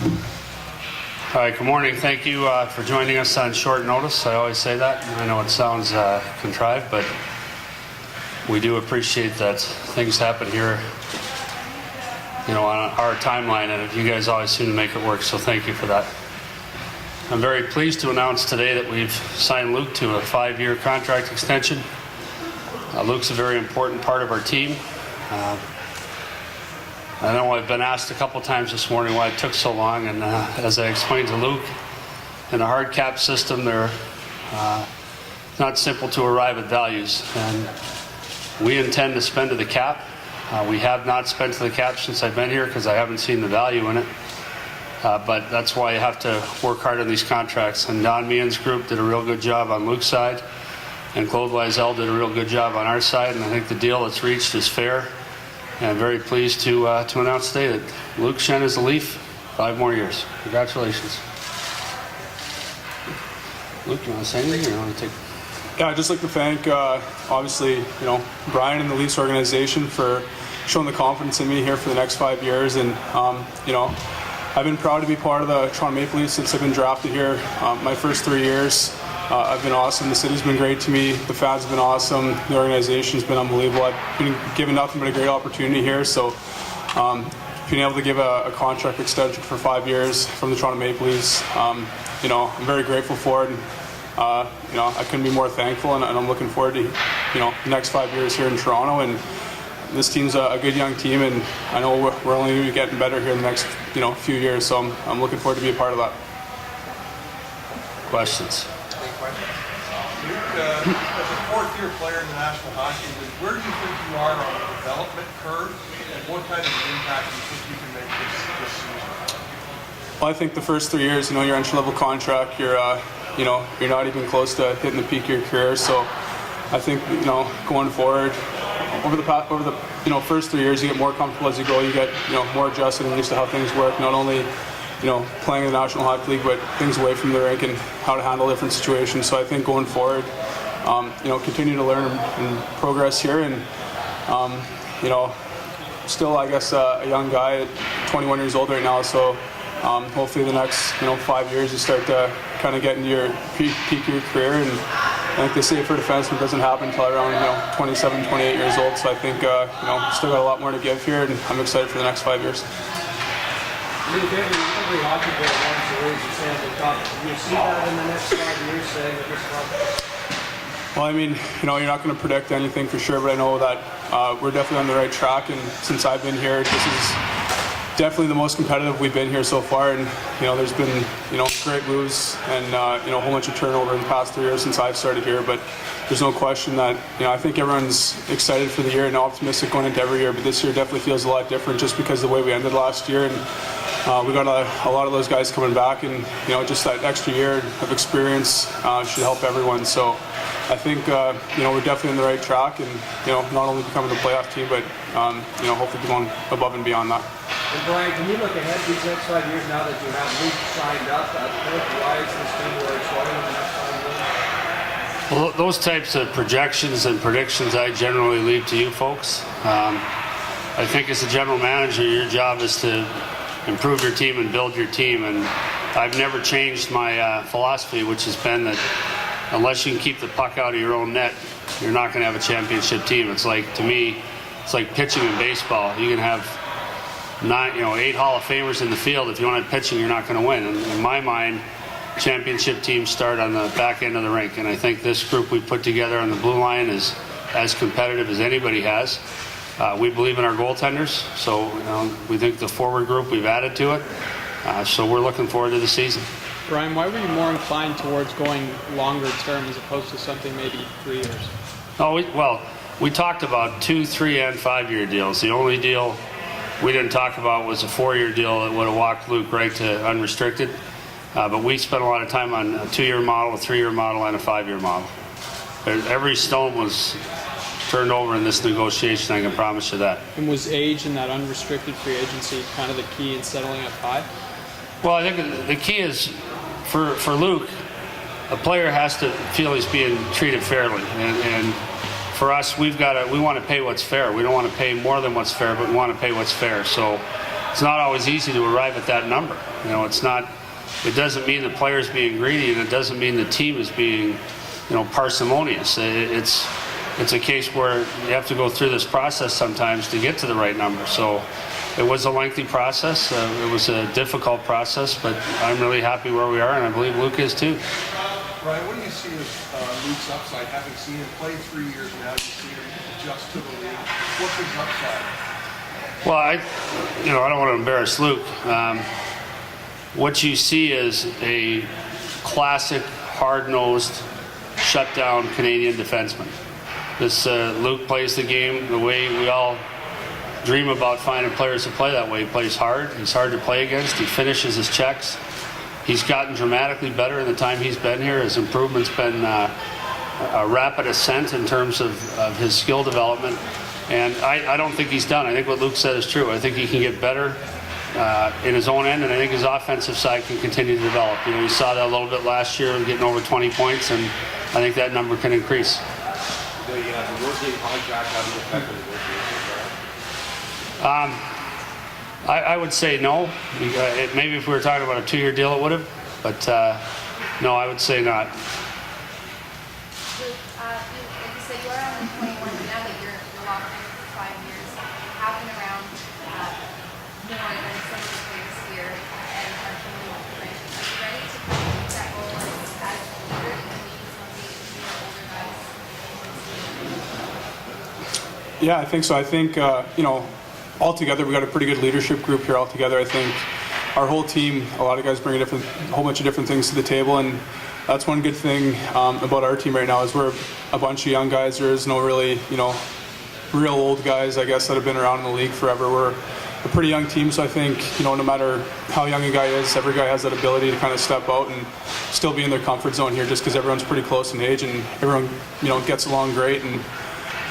All right, good morning. Thank you for joining us on short notice. I always say that. I know it sounds contrived, but we do appreciate that things happen here, on our timeline, and you guys always seem to make it work, so thank you for that. I'm very pleased to announce today that we've signed Luke to a 5-year contract extension. Luke's a very important part of our team. I know I've been asked a couple times this morning why it took so long, and as I explained to Luke, in a hard cap system, they're not simple to arrive at values, and we intend to spend to the cap. We have not spent to the cap since I've been here because I haven't seen the value in it, but that's why you have to work hard on these contracts. And Don Meehan's group did a real good job on Luke's side, and Claude Loisel did a real good job on our side, and I think the deal that's reached is fair. And I'm very pleased to announce today that Luke Schenn is a Leaf, 5 more years. Congratulations. Luke, you want to say anything, or you want to take? Yeah, I'd just like to thank, obviously, Brian and the Leafs organization for showing the confidence in me here for the next 5 years. And, I've been proud to be part of the Toronto Maple Leafs since I've been drafted here. My first 3 years, I've been awesome. The city's been great to me. The fans have been awesome. The organization's been unbelievable. I've been given nothing but a great opportunity here. So being able to give a contract extension for 5 years from the Toronto Maple Leafs, I'm very grateful for it. And, I couldn't be more thankful, and I'm looking forward to, the next 5 years here in Toronto. And this team's a good young team, and I know we're only going to be getting better here in the next, few years. So I'm looking forward to be a part of that. Questions? Luke, as a 4th-year player in the National Hockey League, where do you think you are on the development curve, and what kind of an impact do you think you can make this season? Well, I think the first 3 years, your entry-level contract, you're not even close to hitting the peak of your career. So I think, going forward, over the first 3 years, you get more comfortable as you go. You get, more adjusted and used to how things work. Not only, playing in the National Hockey League, but things away from the rink and how to handle different situations. So I think going forward, continue to learn and progress here, and still, I guess, a young guy at 21 years old right now. So hopefully the next 5 years you start to kind of get into your peak of your career. And I think they say for a defenseman, it doesn't happen until around 27, 28 years old. So I think still got a lot more to give here, and I'm excited for the next 5 years. Every hockey player wants to raise his hand and talk. Do you see that in the next 5 years, saying that this club? Well, I mean, you're not going to predict anything for sure, but I know that we're definitely on the right track. And since I've been here, this is definitely the most competitive we've been here so far. And there's been great moves and a whole bunch of turnover in the past 3 years since I've started here. But there's no question that I think everyone's excited for the year and optimistic going into every year. But this year definitely feels a lot different just because of the way we ended last year. And we got a lot of those guys coming back, and just that extra year of experience should help everyone. So I think we're definitely on the right track, and not only becoming a playoff team, but hopefully going above and beyond that. And Brian, can you look ahead these next 5 years now that you have Luke signed up? Why is this team where it's going in the next 5 years? Well, those types of projections and predictions I generally leave to you folks. I think as a general manager, your job is to improve your team and build your team, and I've never changed my philosophy, which has been that unless you can keep the puck out of your own net, you're not going to have a championship team. It's like, to me, it's like pitching in baseball. You can have 8 Hall of Famers in the field. If you don't have pitching, you're not going to win. And in my mind, championship teams start on the back end of the rink, and I think this group we put together on the blue line is as competitive as anybody has. We believe in our goaltenders, so we think the forward group, we've added to it. So we're looking forward to the season. Brian, why were you more inclined towards going longer term as opposed to something maybe 3 years? We talked about 2, 3, and 5 year deals. The only deal we didn't talk about was a 4-year deal that would have walked Luke right to unrestricted. But we spent a lot of time on a 2-year model, a 3-year model, and a 5-year model. Every stone was turned over in this negotiation, I can promise you that. And was age in that unrestricted free agency kind of the key in settling at 5? Well, I think the key is for Luke, a player has to feel he's being treated fairly, and for us, we want to pay what's fair. We don't want to pay more than what's fair, but we want to pay what's fair. So it's not always easy to arrive at that number. You know, it doesn't mean the player's being greedy, and it doesn't mean the team is being, you know, parsimonious. It's a case where you have to go through this process sometimes to get to the right number. So it was a lengthy process. It was a difficult process, but I'm really happy where we are, and I believe Luke is too. Brian, what do you see as Luke's upside? Having seen him play 3 years now, you see him adjust to the league. What's his upside? Well, I don't want to embarrass Luke. What you see is a classic, hard-nosed, shut-down Canadian defenseman. This Luke plays the game the way we all dream about finding players to play that way. He plays hard. He's hard to play against. He finishes his checks. He's gotten dramatically better in the time he's been here. His improvement's been a rapid ascent in terms of his skill development. And I don't think he's done. I think what Luke said is true. I think he can get better in his own end, and I think his offensive side can continue to develop. You know, you saw that a little bit last year, getting over 20 points, and I think that number can increase. The working contract, how do you affect the negotiations? I would say no. Maybe if we were talking about a 2-year deal, it would have. But no, I would say not. Luke, like you said, you are only 21, but now that you're locked in for 5 years, you have been around more than some of the players here and are familiar with the brand. Are you ready to take that role as leader, even maybe some of the older guys? Yeah, I think so. I think, altogether, we got a pretty good leadership group here altogether. I think our whole team, a lot of guys bring a whole bunch of different things to the table, and that's one good thing about our team right now is we're a bunch of young guys. There is no really, real old guys, I guess, that have been around in the league forever. We're a pretty young team, so I think, no matter how young a guy is, every guy has that ability to kind of step out and still be in their comfort zone here just because everyone's pretty close in age and everyone, gets along great. And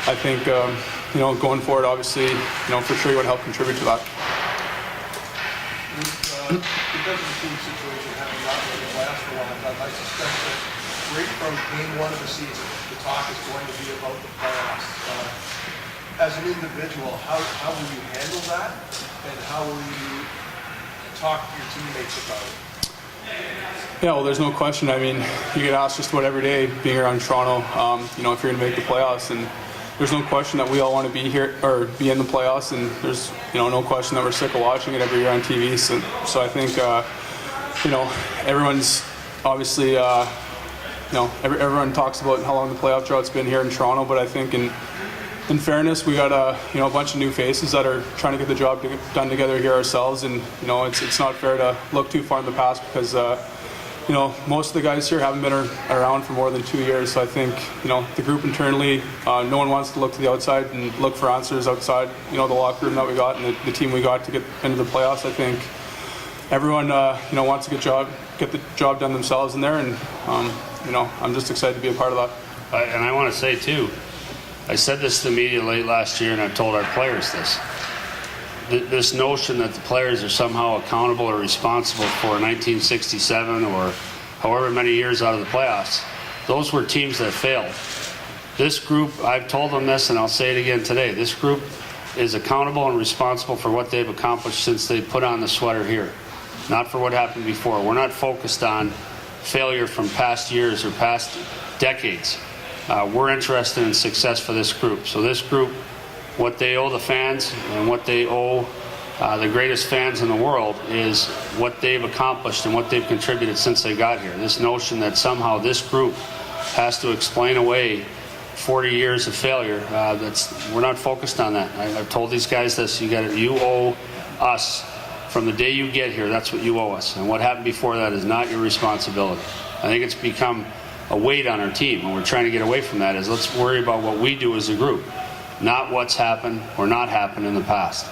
I think, going forward, obviously, for sure you would help contribute to that. Because of the team situation, having not been in the playoffs for a long time, I suspect that right from game 1 of the season, the talk is going to be about the playoffs. As an individual, how will you handle that, and how will you talk to your teammates about it? Yeah, well, there's no question. I mean, you get asked just about every day being around Toronto, if you're going to make the playoffs, and there's no question that we all want to be here or be in the playoffs, and there's no question that we're sick of watching it every year on TV. So I think everyone's obviously everyone talks about how long the playoff drought's been here in Toronto, but I think in fairness, we got a bunch of new faces that are trying to get the job done together here ourselves, and it's not fair to look too far in the past because most of the guys here haven't been around for more than 2 years. So I think the group internally, no one wants to look to the outside and look for answers outside the locker room that we got and the team we got to get into the playoffs. I think everyone wants to get the job done themselves in there, and I'm just excited to be a part of that. And I want to say too, I said this to the media late last year, and I've told our players this. This notion that the players are somehow accountable or responsible for 1967 or however many years out of the playoffs, those were teams that failed. This group, I've told them this and I'll say it again today, this group is accountable and responsible for what they've accomplished since they put on the sweater here, not for what happened before. We're not focused on failure from past years or past decades. We're interested in success for this group. So this group, what they owe the fans and what they owe the greatest fans in the world is what they've accomplished and what they've contributed since they got here. This notion that somehow this group has to explain away 40 years of failure, we're not focused on that. I've told these guys this, you owe us from the day you get here, that's what you owe us. And what happened before that is not your responsibility. I think it's become a weight on our team, and we're trying to get away from that. Let's worry about what we do as a group, not what's happened or not happened in the past.